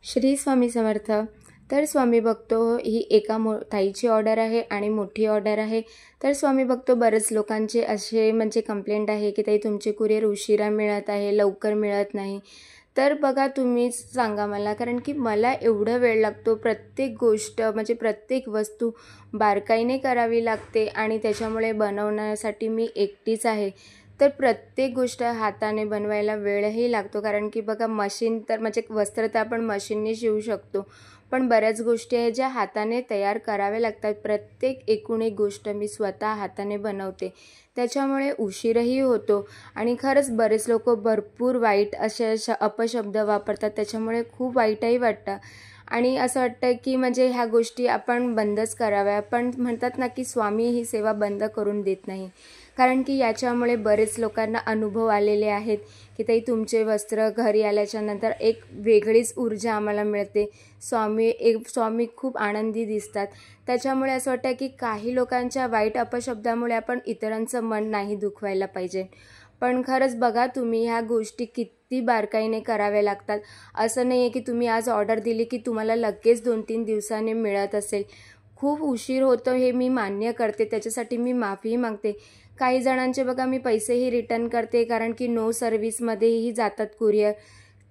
श्री स्वामी समर्थ। तर स्वामी बघतो ही एका ताईची ऑर्डर आहे आणि मोठी ऑर्डर आहे। तर स्वामी बघतो बरेच लोकांचे असे म्हणजे कंप्लेंट आहे की ताई तुमचे कुरिअर उशिरा मिळत आहे, लवकर मिळत नाही। तर बघा तुम्हीच सांगा मला, कारण की मला एवढा वेळ लागतो, प्रत्येक गोष्ट म्हणजे प्रत्येक वस्तू बारकाईने करावी लागते आणि त्याच्यामुळे बनवण्यासाठी मी एकटीच आहे। तर प्रत्येक गोष्ट हाताने बनवायला वेळही लागतो, कारण की बघा मशीन तर म्हणजे वस्त्र तर आपण मशीनने शिवू शकतो, पण बऱ्याच गोष्टी आहेत ज्या हाताने तयार कराव्या लागतात। प्रत्येक एकूण एक गोष्ट मी स्वतः हाताने बनवते, त्याच्यामुळे उशीरही होतो आणि खरंच बरेच लोक भरपूर वाईट असे अपशब्द वापरतात, त्याच्यामुळे खूप वाईटही वाटतं आणि असं वाटतं की म्हणजे ह्या गोष्टी आपण बंदच कराव्या। पण म्हणतात ना की स्वामी ही सेवा बंद करून देत नाही, कारण की याच्यामुळे बरेच लोकांना अनुभव आलेले आहेत की ताई तुमचे वस्त्र घरी आल्याच्यानंतर एक वेगळीच ऊर्जा आम्हाला मिळते, स्वामी खूप आनंदी दिसतात। त्याच्यामुळे असं वाटतं की काही लोकांच्या वाईट अपशब्दामुळे आपण इतरांचं मन नाही दुखवायला पाहिजे, पण खरंच बघा तुम्ही ह्या गोष्टी किती बारकाईने कराव्या लागतात। असं नाही आहे की तुम्ही आज ऑर्डर दिली की तुम्हाला लगेच 2-3 दिवसांनी मिळत असेल। खूप उशीर होतो हे मी मान्य करते, त्याच्यासाठी मी माफी मागते। काही जणांचे बघा मी पैसेही रिटर्न करते, कारण की नो सर्व्हिसमध्येही जातात कुरिअर,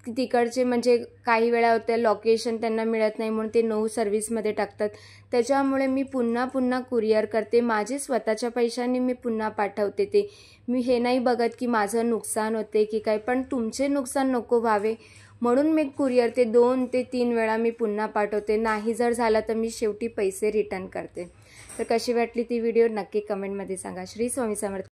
तिकडचे म्हणजे काही वेळा होतं लोकेशन त्यांना मिळत नाही म्हणून ते नो सर्व्हिसमध्ये टाकतात, त्याच्यामुळे मी पुन्हा कुरिअर करते, माझे स्वतःच्या पैशांनी मी पुन्हा पाठवते। ते मी हे नाही बघत की माझं नुकसान होते की काय, पण तुमचे नुकसान नको व्हावे म्हणून मी कुरिअर ते 2 ते 3 वेळा मी पुन्हा पाठवते, नाही जर झालं तर मी शेवटी पैसे रिटर्न करते। तर कशी वाटली ती व्हिडिओ नक्की कमेंटमध्ये सांगा। श्री स्वामी समर्थ।